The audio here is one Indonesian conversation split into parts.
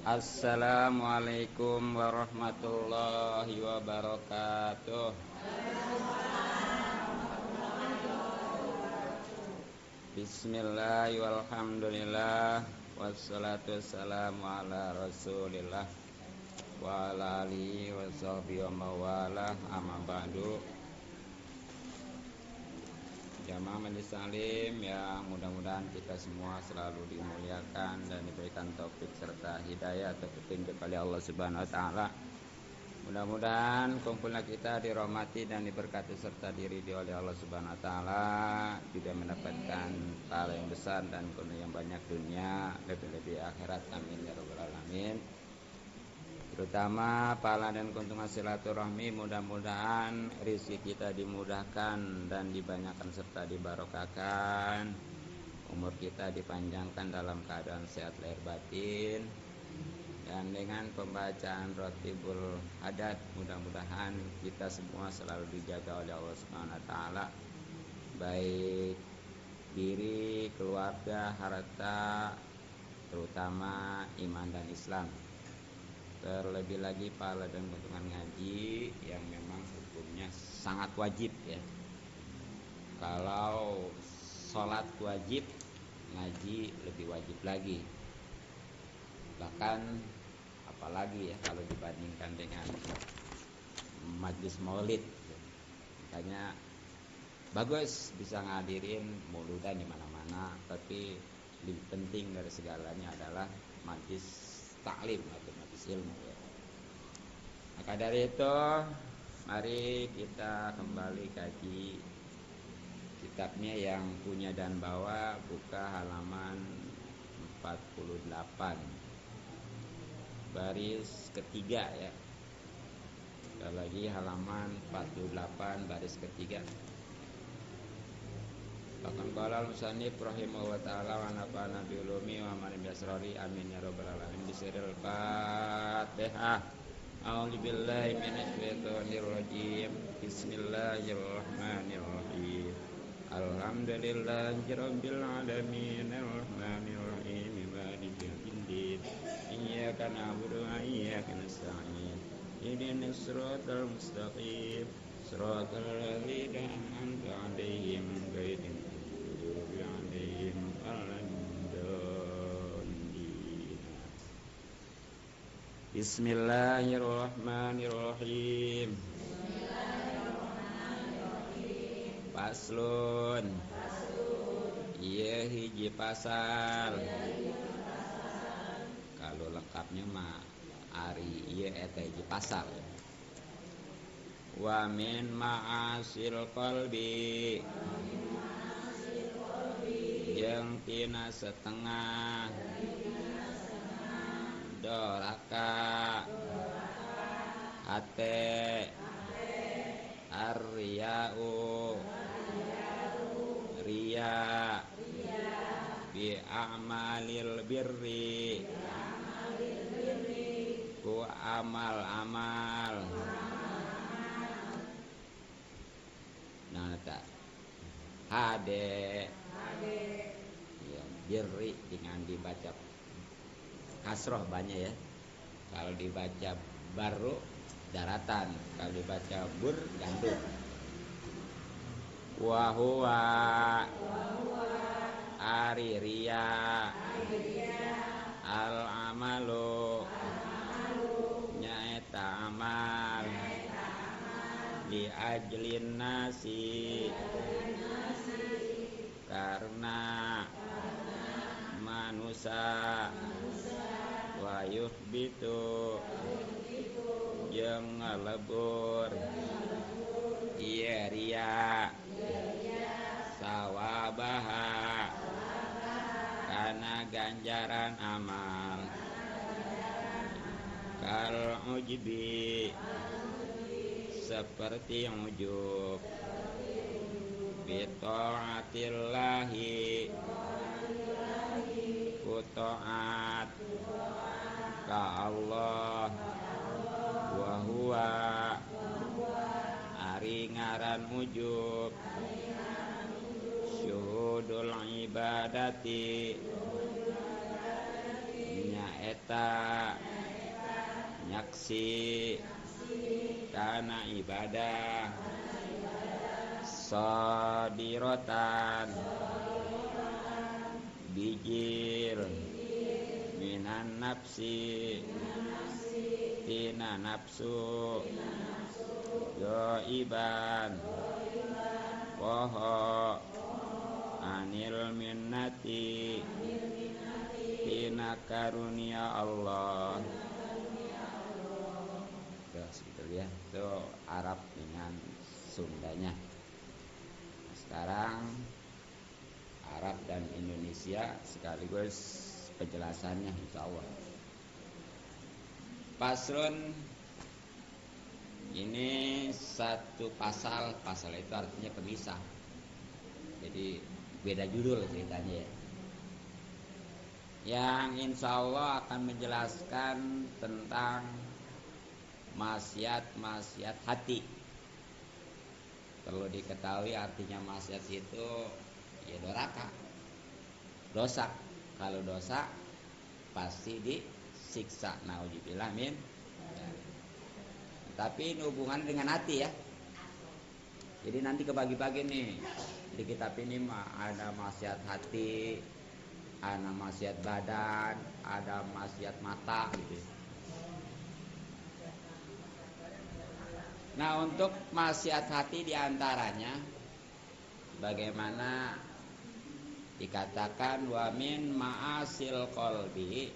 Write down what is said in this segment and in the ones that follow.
Assalamualaikum warahmatullahi wabarakatuh. Bismillah walhamdulillah wassalatu wassalamu ala rasulillah wa ala alihi wa sahbihi wa mawalah, amma ba'du. Jamaah majelis salim yang mudah-mudahan kita semua selalu dimuliakan dan diberikan taufik serta hidayah atau petunjuk oleh Allah Subhanahu wa taala. Mudah-mudahan kumpulnya kita dirahmati dan diberkati serta diridhoi oleh Allah Subhanahu wa taala, juga mendapatkan pahala yang besar dan keuntungan yang banyak dunia, lebih-lebih akhirat. Amin ya rabbal alamin. Terutama pahala dan keuntungan silaturahmi, mudah-mudahan rezeki kita dimudahkan dan dibanyakan serta dibarokahkan, umur kita dipanjangkan dalam keadaan sehat lahir batin, dan dengan pembacaan Rotibul Hadat mudah-mudahan kita semua selalu dijaga oleh Allah Subhanahu wa taala, baik diri, keluarga, harta, terutama iman dan Islam. Terlebih lagi pahala dan keuntungan ngaji yang memang hukumnya sangat wajib ya. Kalau sholat wajib, ngaji lebih wajib lagi. Bahkan apalagi ya kalau dibandingkan dengan majlis maulid. Makanya bagus bisa ngadirin mauludan di mana-mana, tapi lebih penting dari segalanya adalah majlis taklim atau majlis ilmu ya. Maka dari itu mari kita kembali kaji kitabnya yang punya dan bawa, buka halaman 48 baris ketiga ya. Sekali lagi halaman 48 baris ketiga. Bahkan qala al-musannif rahimahu wa ta'ala wa nafa'ana bi ulumi wa man bi asrari amin ya rabbal alamin. Bismillahil Fatihah. A'udzu billahi minasy syaithanir rajim. Bismillahirrahmanirrahim. Alhamdulillahi rabbil alamin arrahmanir rahim maliki yaumiddin. Iyyaka na'budu wa iyyaka nasta'in. Ihdinas siratal mustaqim. Siratal ladzina an'amta 'alaihim ghairil maghdubi 'alaihim waladdallin. Bismillahirrahmanirrahim. Faslun. Ieu hiji pasal. Kalau lengkapnya mah ari ieu eta hiji pasal. Wa min ma'asil qalbi, yang tina setengah doraka hate ar-riya'u riya bi a'malil birri ku amal-amal. Nah, tak hade ya, birri dengan dibaca kasroh banyak ya. Kalau dibaca baru daratan, kalau dibaca bur gandum. Wa huwa ari riya al amalu nyaeta amal di ajlin nasi karena manusia wa yuhbitu jeung ngalebur ieu riya sawabaha kana ganjaran amal kal ujbi seperti ujub bi taatillahi ku taat ka Allah wa huwa ari ngaran ujub syuhudul ibadati nyaeta naksi kana ibadah sadirotan bijil minan nafsi tina nafsu goiban woho anil minnati tina karunia Allah. Terus gitu ya, itu Arab dengan Sundanya. Sekarang Arab dan Indonesia sekaligus penjelasannya insya Allah. Pasrun ini satu pasal itu artinya pemisah. Jadi beda judul ceritanya ya. Yang insya Allah akan menjelaskan tentang maksiat hati. Perlu diketahui artinya maksiat itu ya doraka, dosa. Kalau dosa pasti disiksa. Nauzubillah min. Tapi ini hubungan dengan hati ya. Jadi nanti kebagi-bagi nih. Di kitab ini ada maksiat hati, ada maksiat badan, ada maksiat mata gitu. Nah, untuk maksiat hati diantaranya bagaimana dikatakan wa min ma'asil qalbi,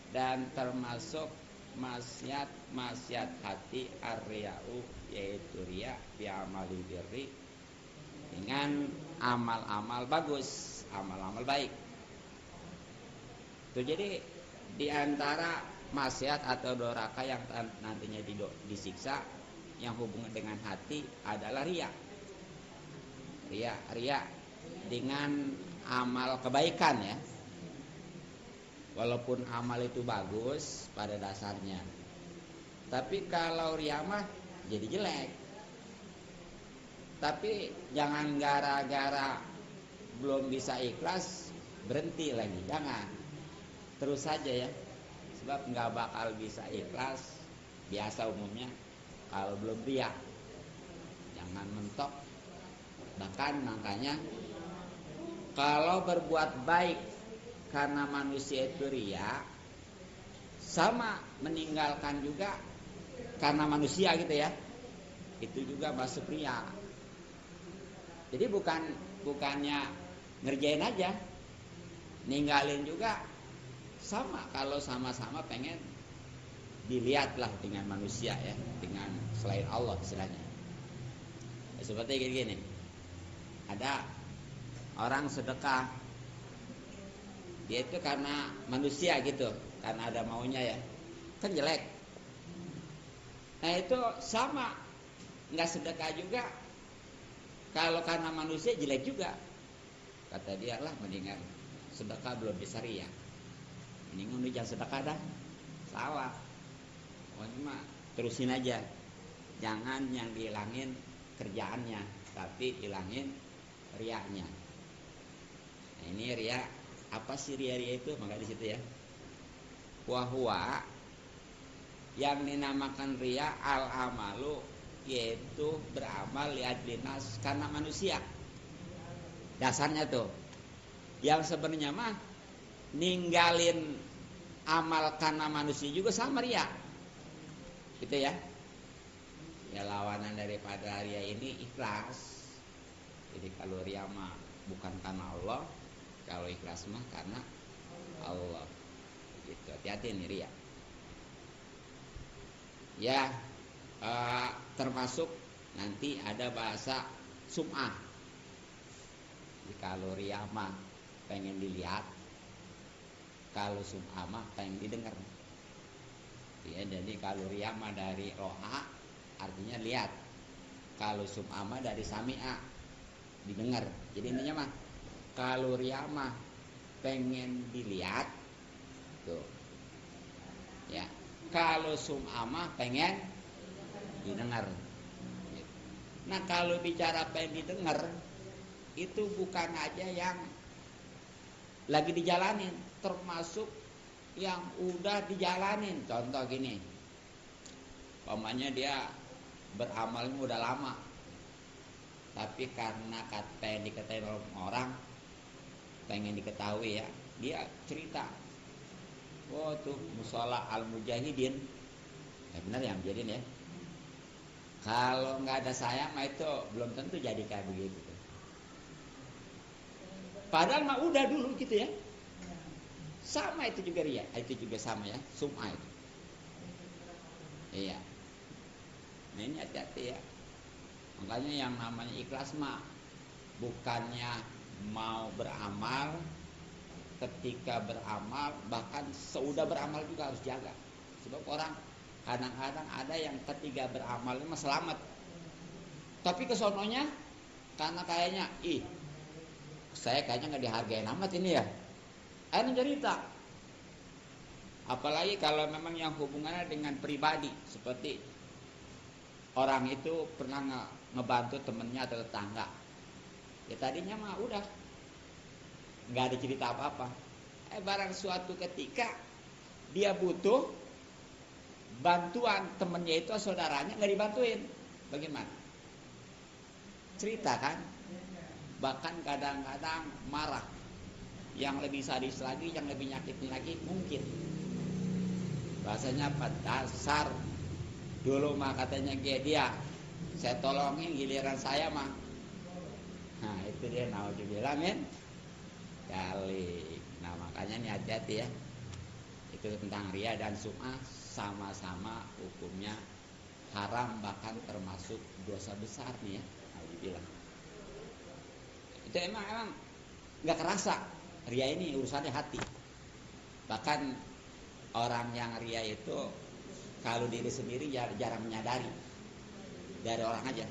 dan termasuk maksiat hati ar-riya'u, yaitu riya fi amali birri, dengan amal-amal bagus, amal-amal baik. Itu jadi diantara maksiat atau doraka yang nantinya disiksa yang hubungan dengan hati adalah riya dengan amal kebaikan ya. Walaupun amal itu bagus pada dasarnya, tapi kalau riya mah jadi jelek. Tapi jangan gara-gara belum bisa ikhlas berhenti lagi, jangan. Terus saja ya, sebab nggak bakal bisa ikhlas biasa umumnya kalau belum riya. Jangan mentok. Bahkan makanya kalau berbuat baik karena manusia itu riya, sama meninggalkan juga karena manusia gitu ya, itu juga masuk riya. Jadi bukannya ngerjain aja, ninggalin juga sama. Kalau sama-sama pengen dilihatlah dengan manusia ya, dengan selain Allah istilahnya. Seperti gini, ada orang sedekah, dia itu karena manusia gitu, karena ada maunya ya, kan jelek. Nah itu sama, nggak sedekah juga kalau karena manusia jelek juga. Kata dia lah, mendingan sedekah belum bisa riya, mendingan udah jangan sedekah dah, salah. Pokoknya mah terusin aja, jangan yang dihilangin kerjaannya, tapi hilangin riaknya. Nah ini riya, apa sih riya itu? Maka di situ ya, wahwa yang dinamakan riya al amalu, yaitu beramal liadlinas, karena manusia. Dasarnya tuh, yang sebenarnya mah ninggalin amal karena manusia juga sama riya, gitu ya. Ya lawanan daripada riya ini ikhlas. Jadi kalau riya mah bukan karena Allah, kalau ikhlas mah karena Allah. Gitu. Hati-hati nih riya. Ya, termasuk nanti ada bahasa sum'ah. Jadi kalau riya mah pengen dilihat, kalau sum'ah mah pengen didengar. Ya, jadi kalau riya mah dari ro'a, artinya lihat. Kalau sum'ah mah dari sami'a, didengar. Jadi intinya mah kalau riya mah pengen dilihat tuh ya, kalau sum'ah mah pengen didengar. Nah kalau bicara pengen didengar, itu bukan aja yang lagi dijalanin, termasuk yang udah dijalanin. Contoh gini, Umpamanya dia beramalnya udah lama, tapi karena kata yang diketahui orang, pengen diketahui ya, dia cerita, oh tuh musola al mujahidin, ya benar ya mujahidin ya. Kalau nggak ada saya mah itu belum tentu jadi kayak begitu. Padahal mah udah dulu gitu ya. Sama itu juga ria, itu juga sama ya, sum'ah itu. Iya. Nah ini hati-hati ya. Makanya yang namanya ikhlas mah bukannya mau beramal, ketika beramal bahkan seudah beramal juga harus jaga. Sebab orang kadang-kadang ada yang ketika beramal itu mah selamat, tapi kesononya karena kayaknya saya kayaknya nggak dihargain amat ini ya, akhirnya cerita. Apalagi kalau memang yang hubungannya dengan pribadi, seperti orang itu pernah ngebantu temennya atau tetangga, ya tadinya mah udah nggak ada cerita apa-apa. Barang suatu ketika dia butuh bantuan temennya itu, saudaranya nggak dibantuin, bagaimana? Cerita kan? Bahkan kadang-kadang marah. Yang lebih sadis lagi, yang lebih nyakitin lagi mungkin. Bahasanya apa? Dasar. Dulu mah katanya dia, saya tolongin, giliran saya mah. Nah itu dia, naudzubillah min dzalik. Nah makanya nih hati-hati ya. Itu tentang riya dan sum'ah, sama-sama hukumnya haram, bahkan termasuk dosa besar nih ya. Naudzubillah. Itu emang nggak kerasa. Ria ini urusannya hati. Bahkan orang yang ria itu kalau diri sendiri jarang menyadari, dari orang aja.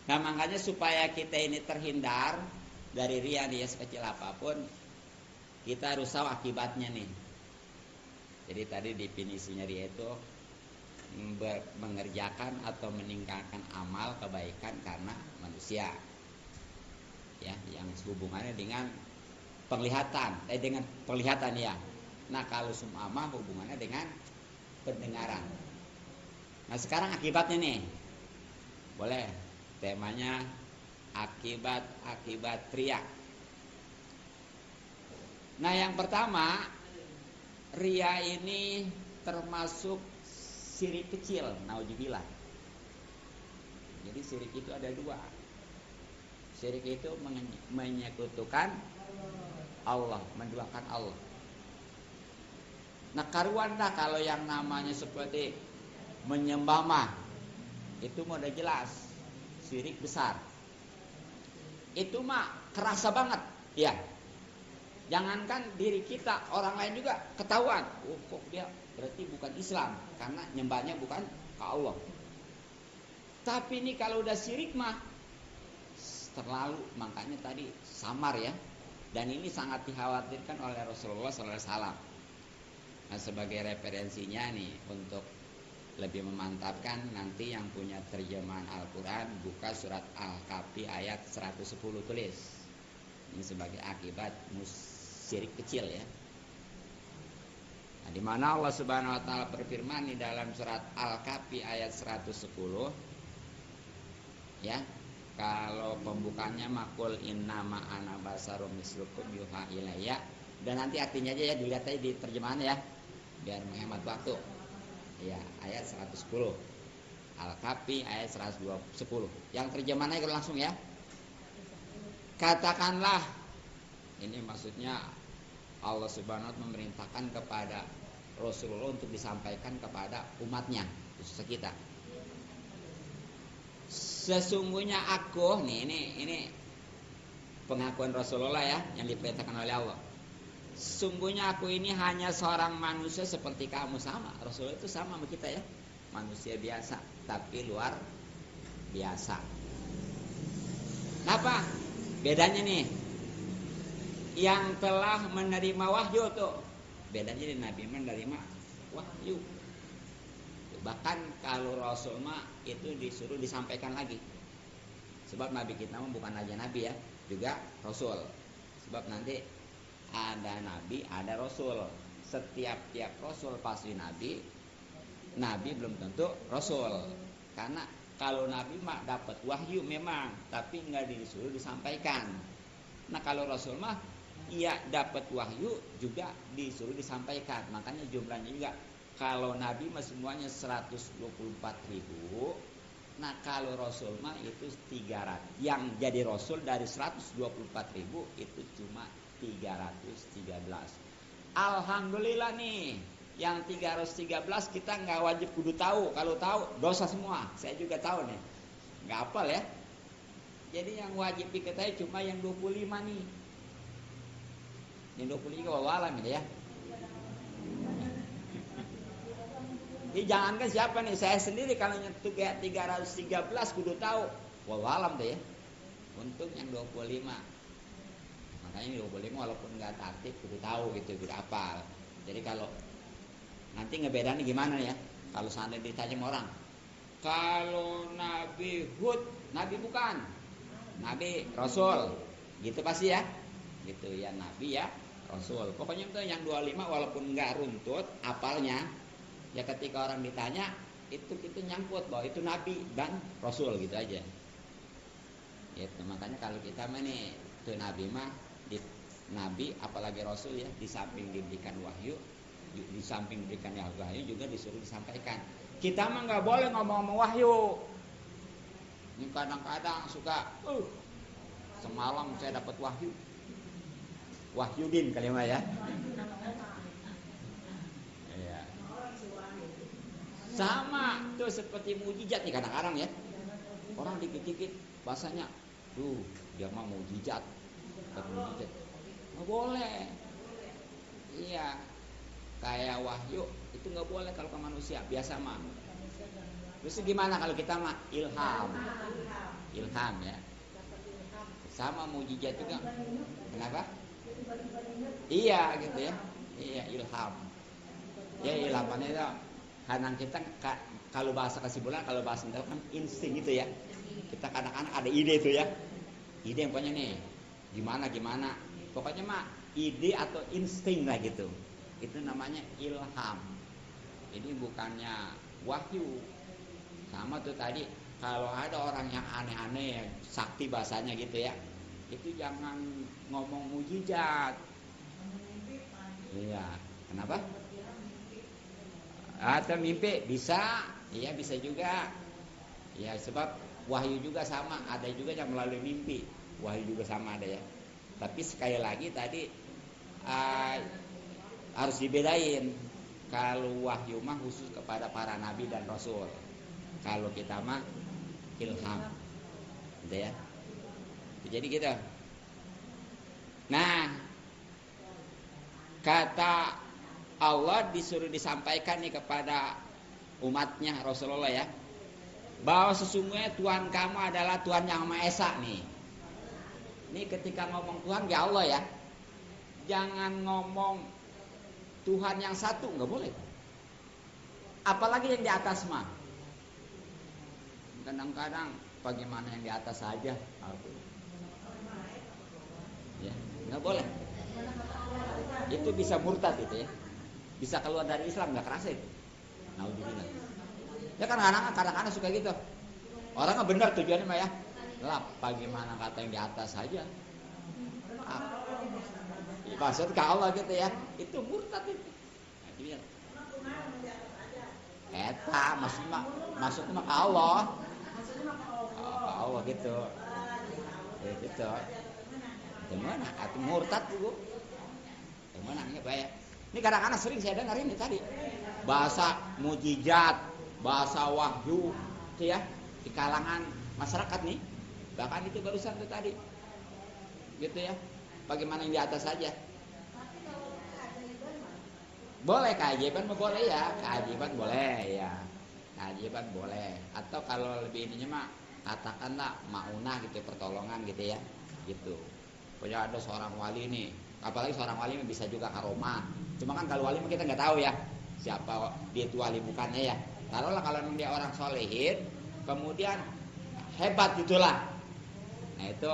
Nah makanya supaya kita ini terhindar dari ria nih ya, sekecil apapun, kita harus tahu akibatnya nih. Jadi tadi definisinya ria itu mengerjakan atau meninggalkan amal kebaikan karena manusia, ya, yang hubungannya dengan penglihatan ya. Nah kalau sum'ah hubungannya dengan pendengaran. Nah sekarang akibatnya nih, boleh temanya akibat riya. Nah yang pertama, riya ini termasuk syirik kecil, naudzubillah. Jadi syirik itu ada dua. Syirik itu menyekutukan Allah, menduakan Allah. Nah karuan dah kalau yang namanya seperti menyembah mah, itu mah udah jelas syirik besar. Itu mah kerasa banget ya. Jangankan diri kita, orang lain juga ketahuan. Oh kok dia berarti bukan Islam, karena nyembahnya bukan ke Allah. Tapi ini kalau udah syirik mah terlalu, makanya tadi samar ya. Dan ini sangat dikhawatirkan oleh Rasulullah SAW. Nah sebagai referensinya nih, untuk lebih memantapkan, nanti yang punya terjemahan Al-Quran buka surat Al-Kahfi ayat 110, tulis. Ini sebagai akibat syirik kecil ya. Nah, di mana Allah Subhanahu wa taala berfirman di dalam surat Al-Kahfi ayat 110 ya. Kalau pembukanya makul innama ana basarum mislukum yuha ilayya, dan nanti artinya aja ya, dilihat aja di terjemahan ya biar menghemat waktu. Ya, ayat 110. Al-Kahfi ayat 110. Yang terjemahannya langsung ya. Katakanlah, ini maksudnya Allah Subhanahu wa taala memerintahkan kepada Rasulullah untuk disampaikan kepada umatnya, khususnya kita. Sesungguhnya aku, ini pengakuan Rasulullah ya, yang diperintahkan oleh Allah. Sesungguhnya aku ini hanya seorang manusia seperti kamu, sama. Rasulullah itu sama sama kita ya, manusia biasa tapi luar biasa. Kenapa? Bedanya nih, yang telah menerima wahyu tuh, bedanya nih, Nabi menerima wahyu. Bahkan kalau Rasul mah itu disuruh disampaikan lagi. Sebab Nabi kita mah bukan aja Nabi ya, juga Rasul. Sebab nanti ada Nabi, ada Rasul. Setiap Rasul pasti Nabi, nabi belum tentu rasul. Karena kalau nabi mah dapat wahyu memang, tapi nggak disuruh disampaikan. Nah kalau rasul mah iya dapat wahyu juga disuruh disampaikan. Makanya jumlahnya juga kalau nabi mah semuanya 124.000. Nah kalau rasul mah itu 300. Yang jadi rasul dari 124.000 itu cuma 313. Alhamdulillah nih, yang 313 kita nggak wajib kudu tahu. Kalau tahu dosa semua. Saya juga tahu nih, nggak hafal ya. Jadi yang wajib diketahui cuma yang 25 nih. Yang 25 wallah alam ya. Ini jangankan siapa nih, saya sendiri kalau nyentuh kayak 313 kudu tahu. Wallah alam deh ya. Untung yang 25. Makanya 25 walaupun nggak aktif kudu tahu gitu, kudu hafal. Jadi kalau nanti ngebedain gimana ya? Kalau seandainya ditanya sama orang, kalau Nabi Hud, Nabi bukan, Nabi Rasul, gitu pasti ya, gitu ya Nabi ya Rasul. Pokoknya itu yang 25 walaupun nggak runtut apalnya, ya ketika orang ditanya itu kita nyangkut bahwa itu Nabi dan Rasul gitu aja. Gitu. Makanya kalau kita mah nih tuh Nabi mah di Nabi apalagi Rasul ya, di samping diberikan wahyu, di samping diberikan wahyu juga disuruh disampaikan. Kita mah nggak boleh ngomong-ngomong wahyu. Ini kadang-kadang suka, semalam saya dapat wahyu, Wahyudin kali mah ya. Iya. Sama tuh seperti mujizat nih kadang-kadang ya. Orang dikit-dikit bahasanya, dia mah mujizat, mujizat. Nggak boleh. Iya. Kayak wahyu itu nggak boleh kalau ke manusia biasa mah. Terus gimana kalau kita mah ilham ya. Sama mujizat juga. Kenapa? Iya gitu ya. Iya ilham. Ya ilhamannya itu kadang kita kalau bahasa kesimpulan, kalau bahasa itu kan insting gitu ya. Kita kadang-kadang ada ide itu ya. Ide yang pokoknya nih gimana. Pokoknya mah ide atau insting lah gitu. Itu namanya ilham. Ini bukannya wahyu. Sama tuh tadi, kalau ada orang yang aneh-aneh, sakti bahasanya gitu ya, itu jangan ngomong mujizat. Iya, kenapa? Atau mimpi bisa, iya bisa juga. Ya sebab wahyu juga sama, ada juga yang melalui mimpi. Wahyu juga sama ada ya. Tapi sekali lagi tadi harus dibedain. Kalau wahyu mah khusus kepada para nabi dan rasul. Kalau kita mah ilham. Gitu ya. Jadi gitu. Nah, kata Allah disuruh disampaikan nih kepada umatnya Rasulullah ya, bahwa sesungguhnya Tuhan kamu adalah Tuhan yang Maha Esa nih. Ini ketika ngomong Tuhan ya Allah ya, jangan ngomong Tuhan yang satu, nggak boleh. Apalagi yang di atas mah. Kadang-kadang bagaimana yang di atas saja, ya nggak boleh. Itu bisa murtad itu ya, bisa keluar dari Islam nggak kerasa itu. Naudzubillah. Ya kan kadang-kadang suka gitu. Orang nggak benar tujuannya mah ya. Lah, bagaimana kata yang di atas saja. Maksud ke Allah gitu ya. Itu murtad itu. Nah, eta maksudnya ke Allah. Ke Allah gitu. Ya gitu. Gimana? Atau murtad Bu. Gimana ya, Pak ya? Ini kadang-kadang sering saya dengar ini tadi. Bahasa mujizat, bahasa wahyu itu ya di kalangan masyarakat nih. Bahkan itu barusan itu tadi. Gitu ya. Bagaimana yang di atas saja. Boleh keajaiban boleh ya, keajaiban boleh ya. Keajaiban boleh. Atau kalau lebih ininya mah katakanlah maunah gitu, pertolongan gitu ya. Gitu. Pokoknya ada seorang wali nih, apalagi seorang wali bisa juga karomah. Cuma kan kalau wali kita nggak tahu ya siapa dia itu wali bukannya ya. Taruhlah kalau memang dia orang solehin, kemudian hebat gitulah. Nah itu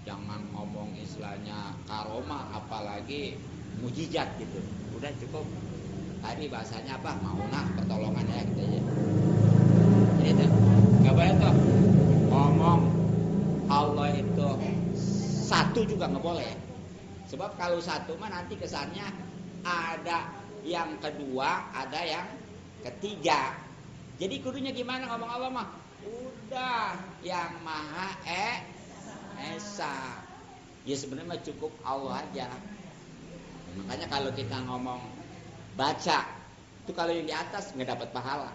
jangan ngomong istilahnya karomah, apalagi mujizat gitu. Udah cukup Tadi bahasanya apa? Maunah pertolongan ya gitu aja. Jadi itu nggak boleh tuh ngomong Allah itu satu juga nggak boleh. Sebab kalau satu mah nanti kesannya ada yang kedua, ada yang ketiga. Jadi kudunya gimana ngomong Allah mah? Udah yang Maha Esa. Ya sebenarnya cukup Allah aja. Makanya kalau kita ngomong baca itu kalau yang di atas nggak dapat pahala.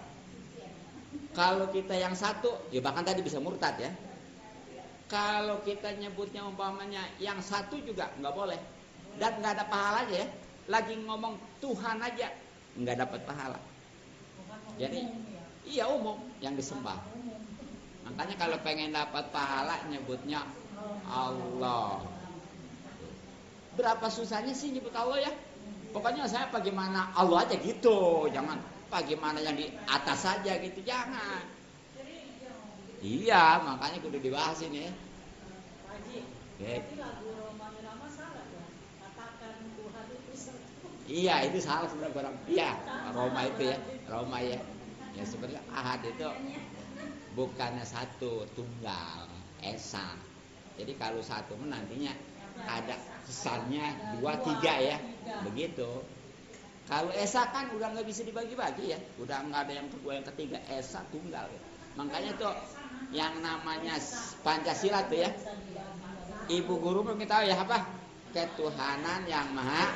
Kalau kita yang satu, ya bahkan tadi bisa murtad ya. Kalau kita nyebutnya umpamanya yang satu juga nggak boleh dan nggak ada pahalanya ya. Lagi ngomong Tuhan aja nggak dapat pahala. Jadi iya umum yang disembah. Makanya kalau pengen dapat pahala nyebutnya Allah. Berapa susahnya sih nyebut Allah ya? Pokoknya saya bagaimana Allah aja gitu, jangan bagaimana yang di atas saja gitu, jangan. Iya, makanya kudu dibahas ini ya. Okay. Iya, itu salah sebenarnya barang. Iya, Roma itu ya, Roma ya. Ya sebenarnya Ahad itu bukannya satu, tunggal, esa. Jadi kalau satu nantinya ada kesannya 2, 3 ya, begitu. Kalau esa kan udah nggak bisa dibagi-bagi ya, udah nggak ada yang kedua yang ketiga, esa tunggal ya. Makanya tuh yang namanya Pancasila tuh ya, ibu guru belum tahu ya apa? Ketuhanan yang Maha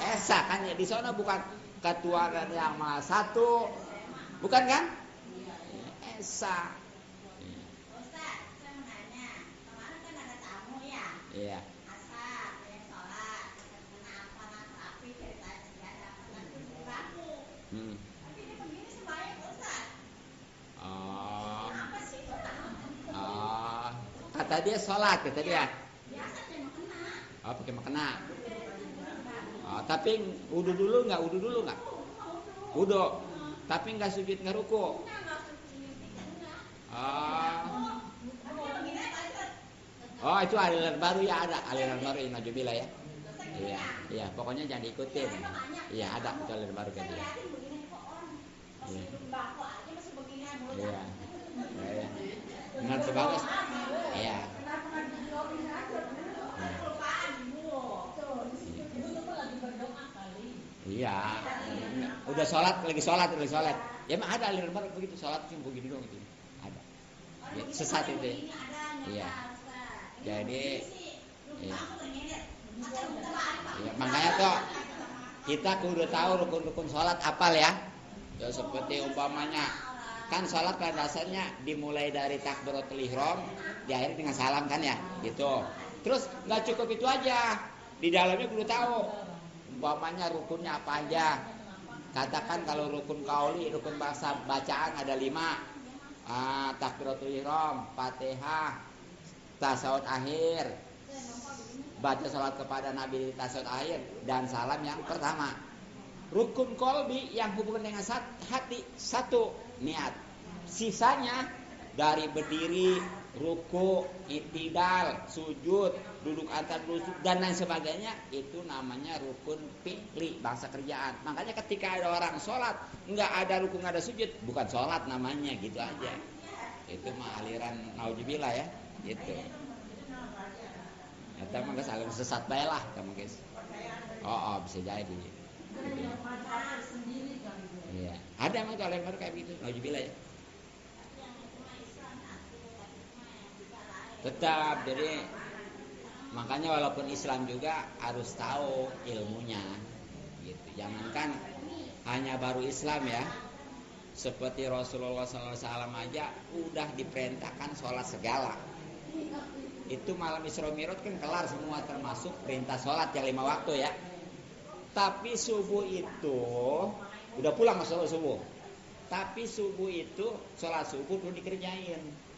Esa kan ya, di sana bukan ketuhanan yang Maha Satu, bukan kan? Esa. Ustaz, saya mau nanya, kemarin kan ada tamu ya? Iya. Asal, yang sholat, kenapa rapi ceritanya nggak dapat nanti ramu. Tapi dia begini sembahyang Ustaz. Apa sih itu? Kata dia sholat, kata dia. Biasa dia mengena. Oh, pakai mekena. Tapi wudu dulu nggak? Wudu dulu nggak? Wudu. Tapi nggak sujud nggak ruku. Oh itu aliran baru ya, ada aliran baru yang najubillah ya. Iya, iya. Pokoknya jangan diikutin. Iya ada itu aliran baru kan dia. Iya. Iya. Iya. Benar tuh bagus. Iya. Iya. Udah sholat, lagi sholat. Ya emang ada aliran baru begitu, sholat cuma begini doang gitu. Ada. Ya, sesat itu. Iya. Jadi iya. Ya, makanya tuh kita kudu tahu rukun-rukun sholat apal ya. Ya seperti umpamanya kan sholat pada dasarnya dimulai dari takbiratul ihram, diakhiri dengan salam kan ya, gitu. Terus nggak cukup itu aja, di dalamnya kudu tahu umpamanya rukunnya apa aja. Katakan kalau rukun qauli, rukun bahasa bacaan ada 5, takbiratul ihram, Fatihah, tasawuf akhir, baca salat kepada Nabi di tasawuf akhir, dan salam yang pertama. Rukun qalbi yang hubungan dengan hati 1, niat. Sisanya dari berdiri, ruku, i'tidal, sujud, duduk antar rusuk dan lain sebagainya, itu namanya rukun fi'li, bahasa kerjaan. Makanya ketika ada orang sholat nggak ada rukun nggak ada sujud, bukan sholat namanya, gitu aja. Itu mah aliran nauzubillah ya, gitu. Kita mah saling sesat bae lah, kamu guys. Oh bisa jadi. Gitu. Iya, ada emang itu aliran baru kayak gitu, nauzubillah ya. Tetap, jadi makanya walaupun Islam juga harus tahu ilmunya gitu. Jangankan hanya baru Islam ya, seperti Rasulullah SAW aja udah diperintahkan sholat segala. Itu malam Isra Mi'raj kan kelar semua, termasuk perintah sholat yang 5 waktu ya. Tapi subuh itu udah pulang sholat subuh, tapi subuh itu sholat subuh belum dikerjain.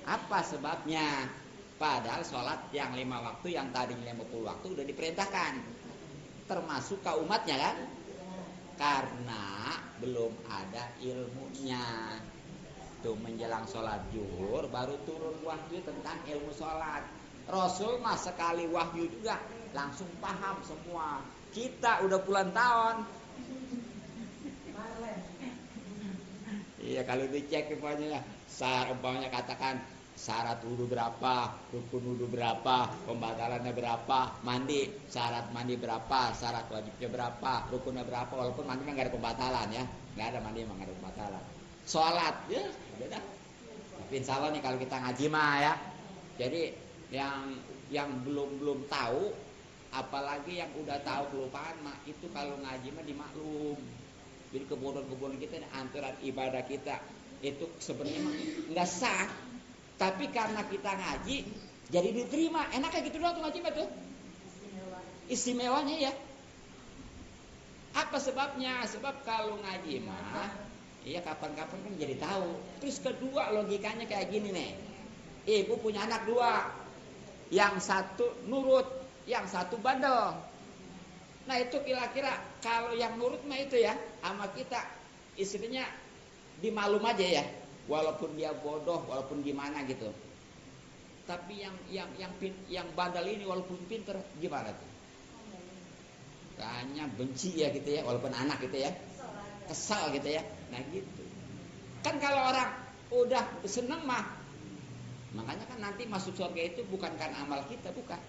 Apa sebabnya? Padahal sholat yang 5 waktu yang tadinya 50 waktu udah diperintahkan, termasuk ke umatnya kan? Karena belum ada ilmunya. Tuh menjelang sholat zuhur baru turun wahyu tentang ilmu sholat. Rasul mah sekali wahyu juga langsung paham semua. Kita udah puluhan tahun Iya, kalau dicek umpamanya umpamanya katakan syarat wudhu berapa, rukun wudhu berapa, pembatalannya berapa, mandi, syarat mandi berapa, syarat wajibnya berapa, rukunnya berapa, walaupun mandi nggak ada pembatalan ya, nggak ada mandi emang nggak ada pembatalan. Sholat ya, beda. Tapi insya Allah nih kalau kita ngaji mah ya, jadi yang belum tahu, apalagi yang udah tahu kelupaan mah itu kalau ngaji mah dimaklum. Jadi kebodohan kita, aturan ibadah kita itu sebenarnya nggak sah, tapi karena kita ngaji jadi diterima. Enaknya gitu doang tuh ngaji mah tuh. Istimewanya ya. Apa sebabnya? Sebab kalau ngaji mah, iya kapan-kapan kan jadi tahu. Terus kedua logikanya kayak gini nih. Ibu punya anak dua, yang satu nurut, yang satu bandel. Nah itu kira-kira kalau yang nurut mah itu ya sama kita istilahnya dimaklum aja ya, walaupun dia bodoh, walaupun gimana gitu. Tapi yang bandel ini walaupun pinter gimana tuh? Kayaknya benci ya gitu ya, walaupun anak gitu ya, kesal gitu ya. Nah gitu. Kan kalau orang udah seneng mah, makanya kan nanti masuk surga itu bukan karena amal kita, bukan,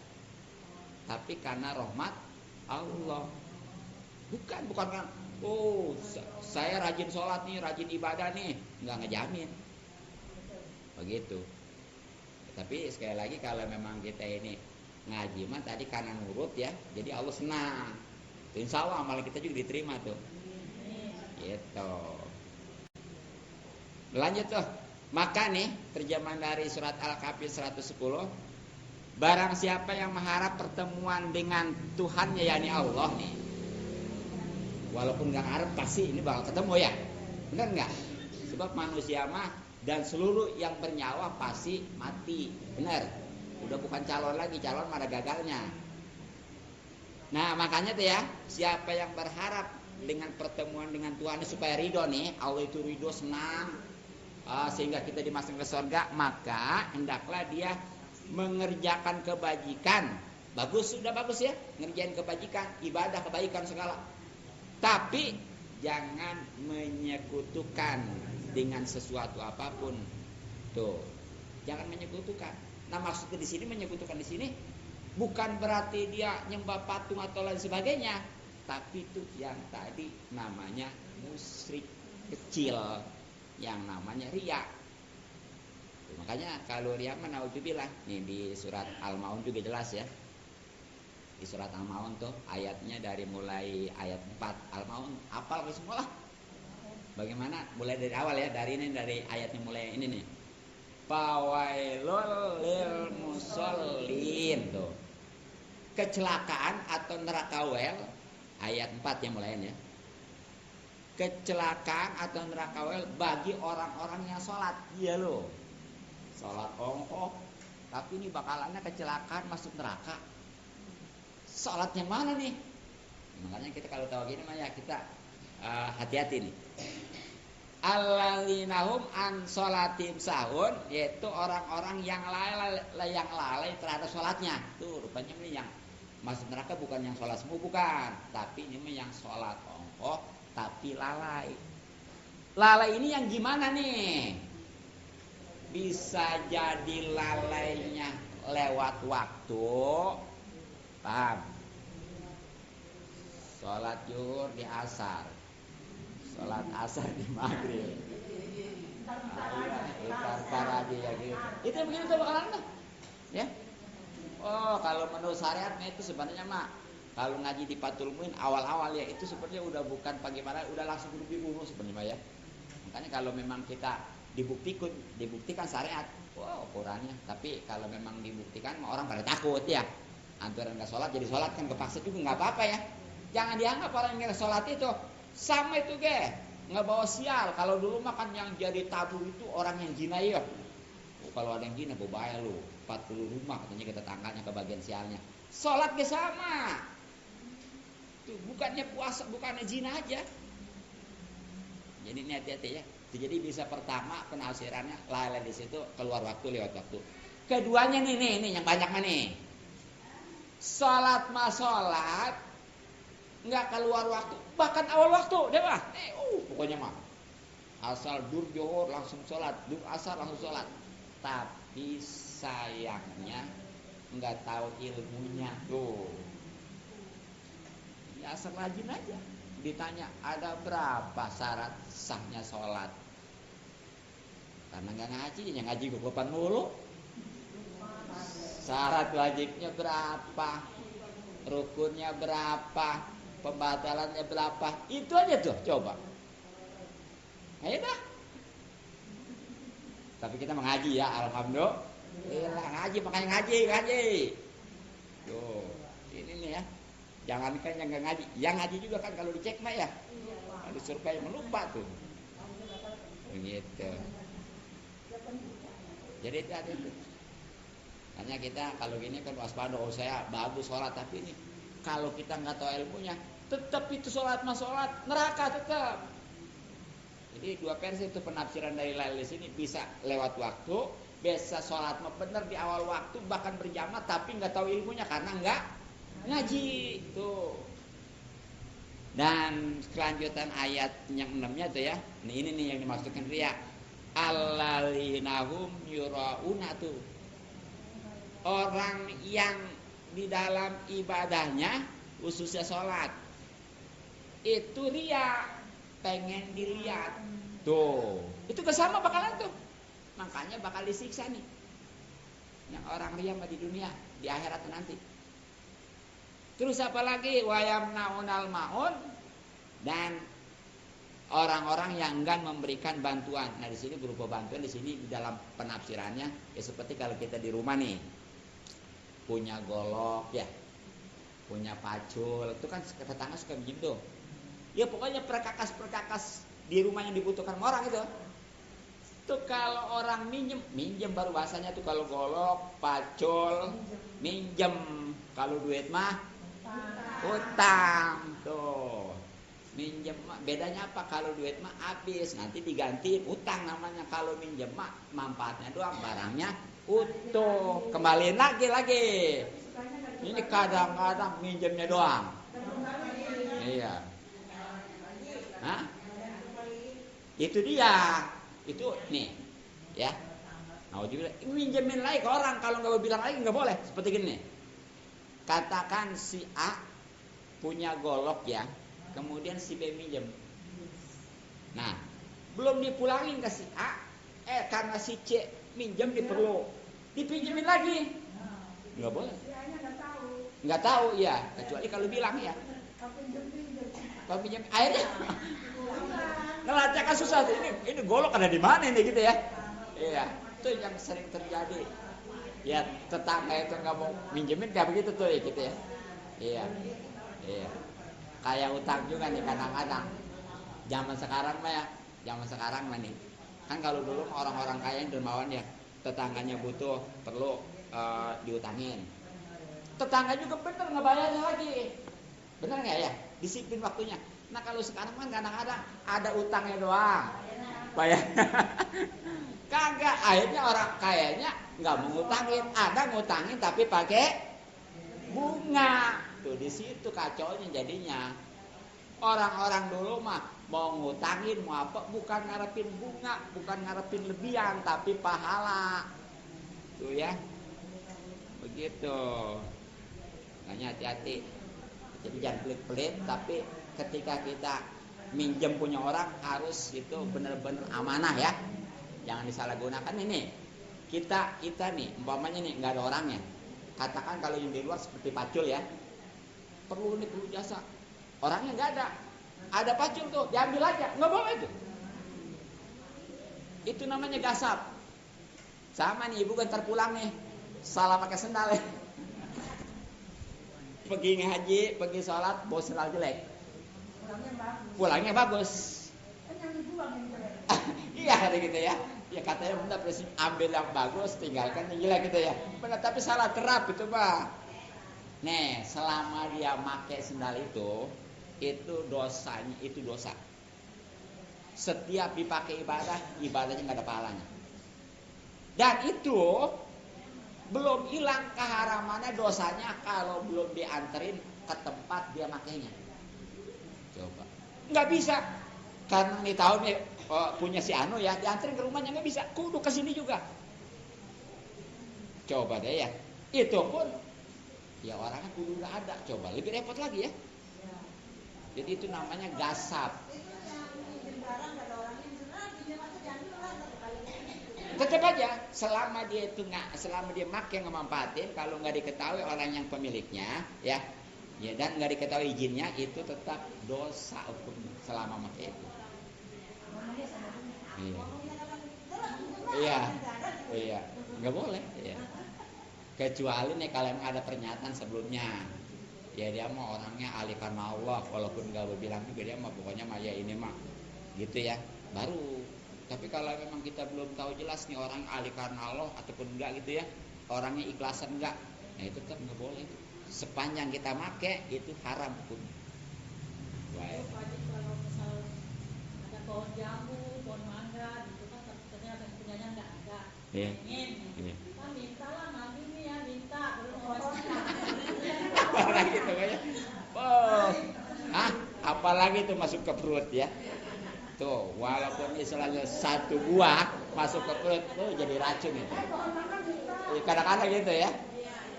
tapi karena rahmat Allah. Bukan kan, oh saya rajin sholat nih, rajin ibadah nih, nggak ngejamin begitu. Tapi sekali lagi kalau memang kita ini ngaji mah tadi karena nurut ya, jadi Allah senang. Insya Allah amal kita juga diterima tuh. Gitu. Lanjut tuh. Maka nih terjemahan dari surat Al-Kahfi 110. Barang siapa yang mengharap pertemuan dengan Tuhannya yakni Allah nih, walaupun gak ngarep pasti ini bakal ketemu ya, benar nggak? Sebab manusia mah dan seluruh yang bernyawa pasti mati, benar. Udah bukan calon lagi, calon mana gagalnya. Nah makanya tuh ya, siapa yang berharap dengan pertemuan dengan Tuhan supaya ridho nih, Allah itu ridho, senang, sehingga kita dimasukkan ke surga, maka hendaklah dia mengerjakan kebajikan. Bagus, sudah bagus ya, ngerjain kebajikan, ibadah, kebaikan segala. Tapi jangan menyekutukan dengan sesuatu apapun. Tuh, jangan menyekutukan. Nah maksudnya di sini menyekutukan di sini bukan berarti dia nyembah patung atau lain sebagainya, tapi itu yang tadi namanya musyrik kecil, yang namanya riya. Makanya kalau riya mah naudzubillah, nih di surat Al-Maun juga jelas ya. Di surat Al-Maun tuh ayatnya dari mulai ayat 4 Al-Maun, hafal semua lah. Bagaimana? Mulai dari awal ya, dari ayatnya mulai ini nih. Fawailul lil musallin tuh. Kecelakaan atau neraka wel, ayat 4 yang mulainya. Kecelakaan atau neraka wel bagi orang-orang yang sholat. Iya loh, sholat tapi ini bakalannya kecelakaan masuk neraka. Sholat yang mana nih? Makanya kita kalau tahu gini mah ya kita hati-hati nih. Allalinahum an sholatim sahun, yaitu orang-orang yang lalai terhadap sholatnya. Tuh rupanya ini yang masuk neraka bukan yang sholat semua, bukan, tapi ini yang sholat tapi lalai. Lalai ini yang gimana nih? Bisa jadi lalainya lewat waktu, paham? Sholat zuhur di asar, sholat asar di maghrib, tar aja ya gitu. Itu begitu tuh bakalan tuh, ya. Oh kalau menurut syariatnya itu sebenarnya mah kalau ngaji di Fathul Muin awal-awal ya itu sebenarnya udah bukan bagaimana, udah langsung dibunuh sebenarnya ya. Makanya kalau memang kita dibuktikan syariat, wow Qurannya. Tapi kalau memang dibuktikan orang pada takut ya. Antara nggak sholat jadi sholat kan kepaksa juga nggak apa-apa ya. Jangan dianggap orang yang sholat itu sama itu nggak bawa sial. Kalau dulu makan yang jadi tabu itu orang yang zina ya. Kalau ada yang zina berbahaya lu. 40 rumah katanya kita tangganya ke bagian sialnya. Sholat ke sama. Tuh bukannya puasa, bukannya zina aja. Jadi ini hati-hati ya. Jadi bisa pertama penafsirannya lalai di situ, keluar waktu, lewat waktu. Keduanya nih yang banyak nih. Sholat nggak keluar waktu, bahkan awal waktu, deh mah. Pokoknya mah asal dur johor langsung sholat, dur asar langsung sholat. Tapi sayangnya nggak tahu ilmunya tuh. Ya asal rajin aja. Ditanya ada berapa syarat sahnya sholat? Karena nggak ngaji, yang ngaji kekopan mulu. Syarat wajibnya berapa? Rukunnya berapa? Pembatalannya berapa? Itu aja tuh, coba. Ayo dah. Tapi kita mengaji ya, alhamdulillah. Ngaji, makanya ngaji. Tuh, ini nih ya. Jangankan yang nggak ngaji, yang ngaji juga kan kalau dicek mah ya. Kalau survei melupa tuh. Begitu. Jadi itu ada itu. Hanya kita kalau gini kan waspada, oh saya bagus sholat, tapi ini kalau kita nggak tahu ilmunya, tetap itu sholat neraka tetap. Jadi dua versi itu penafsiran dari lain di sini, bisa lewat waktu, bisa sholat benar di awal waktu bahkan berjamaah tapi nggak tahu ilmunya karena nggak ngaji tuh. Dan kelanjutan ayat yang 6-nya tuh ya, ini nih yang dimaksudkan riya. Allalinahum yurauna tuh, orang yang di dalam ibadahnya khususnya sholat itu riya, pengen dilihat tuh, itu kesama bakalan tuh, makanya bakal disiksa nih yang orang riya di dunia, di akhirat nanti. Terus apa lagi? Wayamnaunal maun, dan orang-orang yang enggan memberikan bantuan. Nah di sini berupa bantuan, di sini di dalam penafsirannya ya seperti kalau kita di rumah nih punya golok ya, punya pacul, itu kan tetangga suka minjem tuh. Ya pokoknya perkakas di rumah yang dibutuhkan orang itu. Tuh kalau orang minjem baru bahasanya tuh, kalau golok, pacul, minjem. Kalau duit mah utang tuh. Minjem bedanya apa? Kalau duit mah habis nanti diganti utang namanya. Kalau minjem mah manfaatnya doang, barangnya utuh, kembaliin lagi. Ini kadang-kadang minjemnya doang. Iya. Hah? Itu dia. Itu nih ya. Nah, minjemin lagi ke orang, kalau nggak bilang lagi nggak boleh. Seperti gini. Katakan si A punya golok ya. Kemudian si B minjem. Nah, belum dipulangin ke si A, karena si C minjem diperlu dipinjemin lagi. Nggak boleh. Nggak tahu ya, kecuali kalau bilang ya. Kalau pinjam airnya, ngelacak susah. Ini golok ada di mana ini gitu ya? Iya, itu yang sering terjadi. Ya tetangga itu nggak mau minjemin kayak begitu tuh ya gitu ya. Iya. Kayak utang juga nih kadang-kadang. Zaman sekarang mah nih. Kan kalau dulu orang-orang kaya yang dermawan ya, tetangganya butuh, perlu diutangin. Tetangga juga bener ngebayarnya lagi. Bener nggak ya? Disiplin waktunya. Nah kalau sekarang kan kadang-kadang ada utangnya doang, bayarnya kagak. Akhirnya orang kayanya nggak mau ngutangin, ada ngutangin tapi pakai bunga. Tuh di situ kacaunya jadinya. Orang-orang dulu mah mau ngutangin mau apa, bukan ngarepin bunga, bukan ngarepin lebihan, tapi pahala. Tuh ya. Begitu. Makanya hati-hati. Jadi jangan pelit-pelit, tapi ketika kita minjem punya orang harus itu benar-benar amanah ya. Jangan disalahgunakan ini. Kita nih umpamanya nih nggak ada orangnya. Katakan kalau yang di luar seperti pacul ya. Perlu jasa. Orangnya nggak ada. Ada pacul tuh, diambil aja, nggak boleh tuh. Itu namanya gasap. Sama nih ibu kan terpulang nih, salah pakai sendal ya. Pergi ngaji, pergi sholat, bawa sendal jelek. Pulangnya bagus. Iya kata gitu ya. Ya katanya benar, ambil yang bagus, tinggalkan yang jelek gitu ya. Benar, tapi salah terap itu Pak. Nih, selama dia pakai sendal itu dosanya itu dosa. Setiap dipakai ibadahnya nggak ada pahalanya. Dan itu belum hilang keharamannya dosanya kalau belum dianterin ke tempat dia makainya. Coba, nggak bisa. Karena nih tahu nih punya si Anu ya, dianterin ke rumahnya nggak bisa, kudu ke sini juga. Coba deh ya, itu pun ya orangnya kudu nggak ada, coba lebih repot lagi ya. Jadi itu namanya gasap. Tetap aja, selama dia make ngemanfaatin, kalau nggak diketahui orang yang pemiliknya, ya dan nggak diketahui izinnya, itu tetap dosa hukumnya selama make itu. Iya, nggak boleh. Iya. Kecuali nih kalau emang ada pernyataan sebelumnya, ya dia mah orangnya ahli karena Allah, walaupun nggak berbilang juga dia mah pokoknya mah ya ini mah, gitu ya, baru. Tapi kalau memang kita belum tahu jelas nih orang ahli karena Allah ataupun enggak gitu ya, orangnya ikhlasan enggak, nah itu tetap nggak boleh. Sepanjang kita make itu haram hukumnya. Baik. Kalau misal ada pohon jambu, pohon mangga, gitu kan ternyata punyanya nggak ada. Iya. Ingin, kan minta lah nanti nih ya minta, belum mau Apalagi itu kayak, apalagi itu masuk ke perut ya. Tuh, walaupun istilahnya satu buah masuk ke perut, tuh jadi racun itu. Kadang-kadang gitu ya.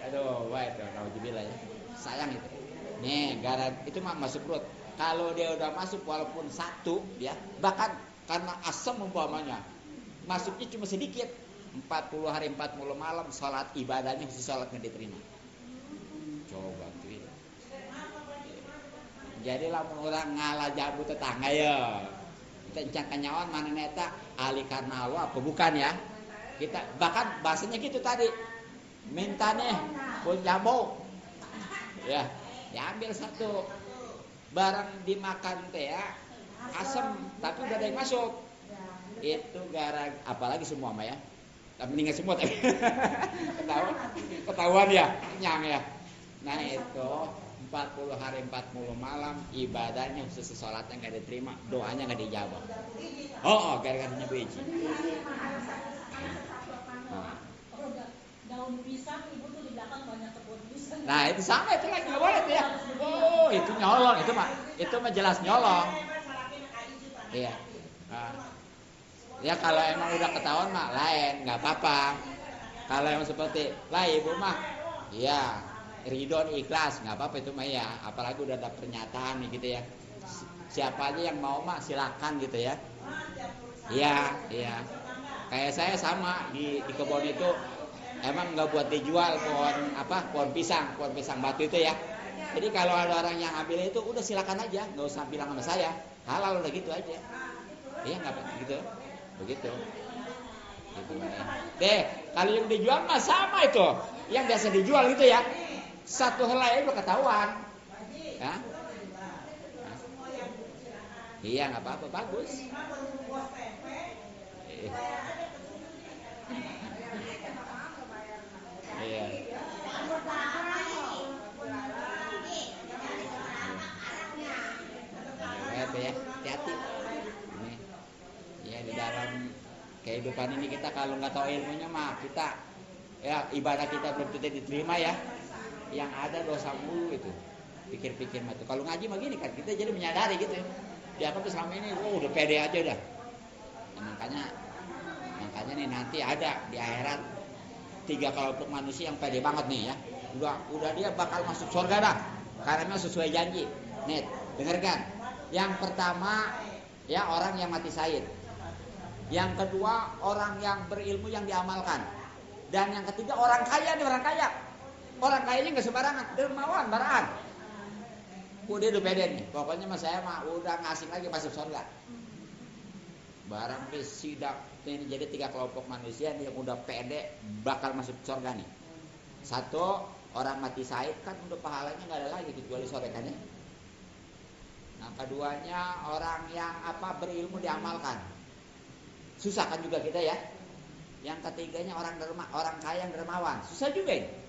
Aduh, wah itu, nauzubillah ya. Sayang itu. Nih, gara itu mah masuk perut. Kalau dia udah masuk walaupun satu, ya, bahkan karena asam umpamanya, masuknya cuma sedikit. 40 hari 40 malam sholat ibadahnya khusus sholat nggak diterima. Coba tuh ya. Jadi lamun orang ngalah jambu tetangga ya. Kita kenyawan mana neta ahli karena Allah apa bukan ya? Kita bahkan bahasanya gitu tadi. Minta nih pun jambu. Ya, diambil satu. Barang dimakan teh ya, asam tapi udah ada yang masuk. Itu gara apalagi semua mah ya. Mendingan semua tapi ketahuan ya, kenyang ya. Nah itu 40 hari 40 malam ibadahnya khusus sholatnya nggak diterima, doanya nggak dijawab. Gara-garanya biji. daun pisang, ibu tuh di belakang banyak kebun pisang. Nah itu sama itu lagi nggak boleh tuh ya. Itu nyolong itu mah jelas nyolong. Iya. Ya kalau emang udah ketahuan mah lain, nggak apa-apa. Kalau emang seperti lah ibu mah, iya ridho ikhlas, nggak apa-apa itu mah ya. Apalagi udah ada pernyataan nih gitu ya. Siapa aja yang mau mah silakan gitu ya. Iya. Kayak saya sama di kebun itu emang nggak buat dijual pohon pisang batu itu ya. Jadi kalau ada orang yang ambil itu udah silakan aja, nggak usah bilang sama saya. Halal udah gitu aja. Iya nggak apa gitu. Begitu. Gitu ya. Deh, kalau yang dijual mah sama itu. Yang biasa dijual gitu ya. Satu helai udah ketahuan. Ya. Iya nggak apa-apa, bagus. Iya. Ya, hati-hati. Ya di dalam kehidupan ini kita kalau nggak tahu ilmunya mah kita ya ibadah kita belum tentu diterima ya. Yang ada dosa mulu itu. Pikir-pikir mah tuh. Kalau ngaji mah gini kan kita jadi menyadari gitu ya. Dianggap selama ini udah pede aja udah. Nah, makanya nih nanti ada di akhirat 3 kelompok manusia yang pede banget nih ya. Udah dia bakal masuk surga dah. Karena sesuai janji. Nih, dengarkan. Yang pertama ya orang yang mati syahid. Yang kedua orang yang berilmu yang diamalkan. Dan yang ketiga orang kaya nih, orang kaya. Orang kayanya nggak sembarangan, dermawan, baraan. Udah pede nih. Pokoknya mas saya mah udah ngasih lagi masuk surga. Barang sidak ini jadi 3 kelompok manusia yang udah pede bakal masuk surga nih. Satu orang mati syahid kan udah pahalanya nggak ada lagi kecuali surga kan ya. Nah keduanya orang yang berilmu diamalkan. Susah kan juga kita ya. Yang ketiganya orang kaya yang dermawan. Susah juga ini.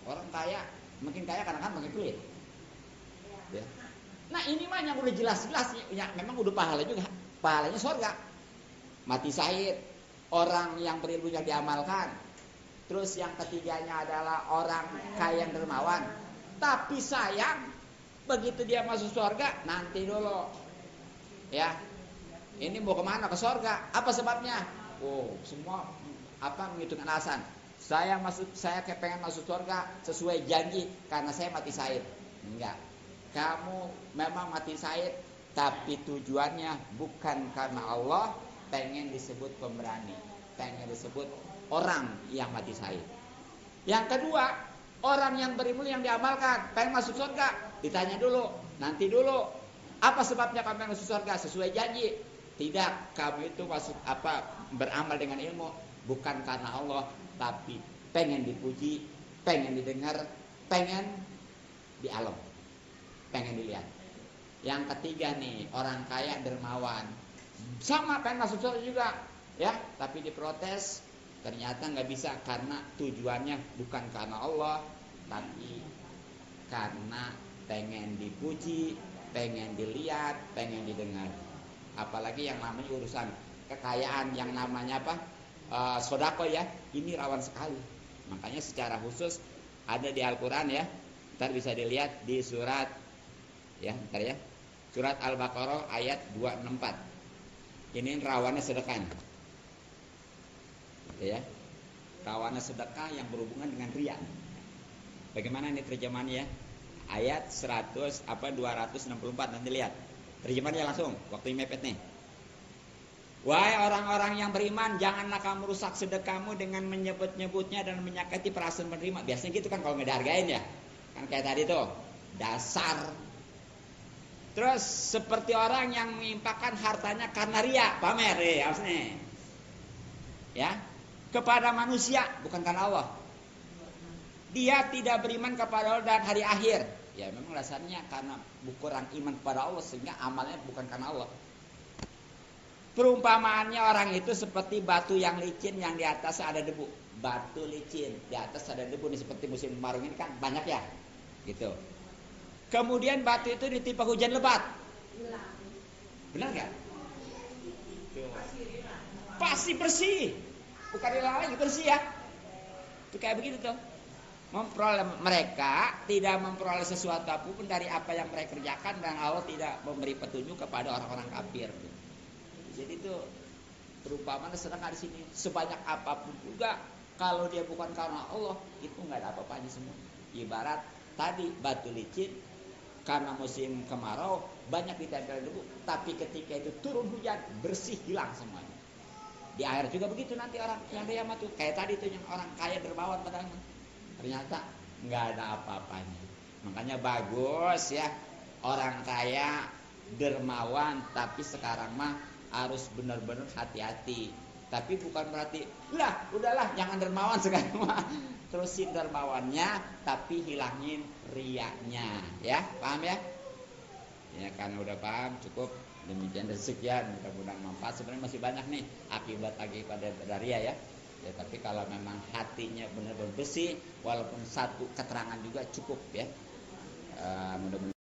Orang kaya makin kaya kadang-kadang makin pelit. Ya. Nah ini mah yang udah jelas-jelas ya memang udah pahala juga. Pahalanya surga. Mati syahid, orang yang berilmu yang diamalkan. Terus yang ketiganya adalah orang kaya yang dermawan. Tapi sayang begitu dia masuk surga nanti dulu. Ya. Ini mau kemana? Ke surga. Apa sebabnya? Oh, semua menghitungkan alasan. Saya pengen masuk surga sesuai janji karena saya mati syahid. Enggak. Kamu memang mati syahid, tapi tujuannya bukan karena Allah, pengen disebut pemberani, pengen disebut orang yang mati syahid. Yang kedua, orang yang berilmu yang diamalkan, pengen masuk surga, ditanya dulu, nanti dulu, apa sebabnya kamu pengen masuk surga? Sesuai janji. Tidak, kamu itu beramal dengan ilmu bukan karena Allah, tapi pengen dipuji, pengen didengar, pengen di alam, pengen dilihat. Yang ketiga nih, orang kaya dermawan, sama pengen masuk surga juga, ya, tapi diprotes. Ternyata nggak bisa karena tujuannya bukan karena Allah, tapi karena pengen dipuji, pengen dilihat, pengen didengar. Apalagi yang namanya urusan kekayaan, yang namanya sodako ya, ini rawan sekali. Makanya secara khusus ada di Al-Quran ya, ntar bisa dilihat di surat ya, ntar ya, surat Al-Baqarah ayat 264. Ini rawannya sedekah. Ya, rawannya sedekah yang berhubungan dengan riya. Bagaimana ini terjemahannya? Ayat 264 nanti lihat. Terjemahannya langsung waktu mepet nih. Wahai orang-orang yang beriman, janganlah kamu rusak sedekahmu dengan menyebut-nyebutnya dan menyakiti perasaan penerima. Biasanya gitu kan kalau nggak dihargain ya. Kan kayak tadi tuh, dasar. Terus seperti orang yang mengimpakkan hartanya karena riya, pamer, harus nih. Ya, kepada manusia bukan karena Allah. Dia tidak beriman kepada Allah dan hari akhir. Ya memang dasarnya karena kurang iman kepada Allah sehingga amalnya bukan karena Allah. Perumpamaannya orang itu seperti batu yang licin yang di atas ada debu. Batu licin di atas ada debu nih, seperti musim kemarau ini kan banyak ya, gitu. Kemudian batu itu ditimpa hujan lebat. Benar nggak? Pasti bersih. Bukan hilang lagi, bersih ya. Itu kayak begitu tuh. Mereka tidak memperoleh sesuatu apapun dari apa yang mereka kerjakan, dan Allah tidak memberi petunjuk kepada orang-orang kafir. Jadi itu perumpamaan sedekah di sini. Sebanyak apapun juga kalau dia bukan karena Allah, itu nggak ada apa-apanya semua. Ibarat tadi batu licin karena musim kemarau banyak ditempel debu, tapi ketika itu turun hujan bersih, hilang semuanya. Di air juga begitu nanti orang yang dia tuh kayak tadi tuh yang orang kaya dermawan padahal ternyata nggak ada apa-apanya. Makanya bagus ya orang kaya dermawan, tapi sekarang mah harus benar-benar hati-hati. Tapi bukan berarti udahlah jangan dermawan sekarang mah. Terusin dermawannya tapi hilangin riaknya, ya paham ya? Ya kan udah paham, cukup. Demikian dan sekian, mudah-mudahan manfaat. Sebenarnya masih banyak nih akibat dari ya. Ya tapi kalau memang hatinya benar-benar bersih, walaupun satu keterangan juga cukup ya. Mudah-mudahan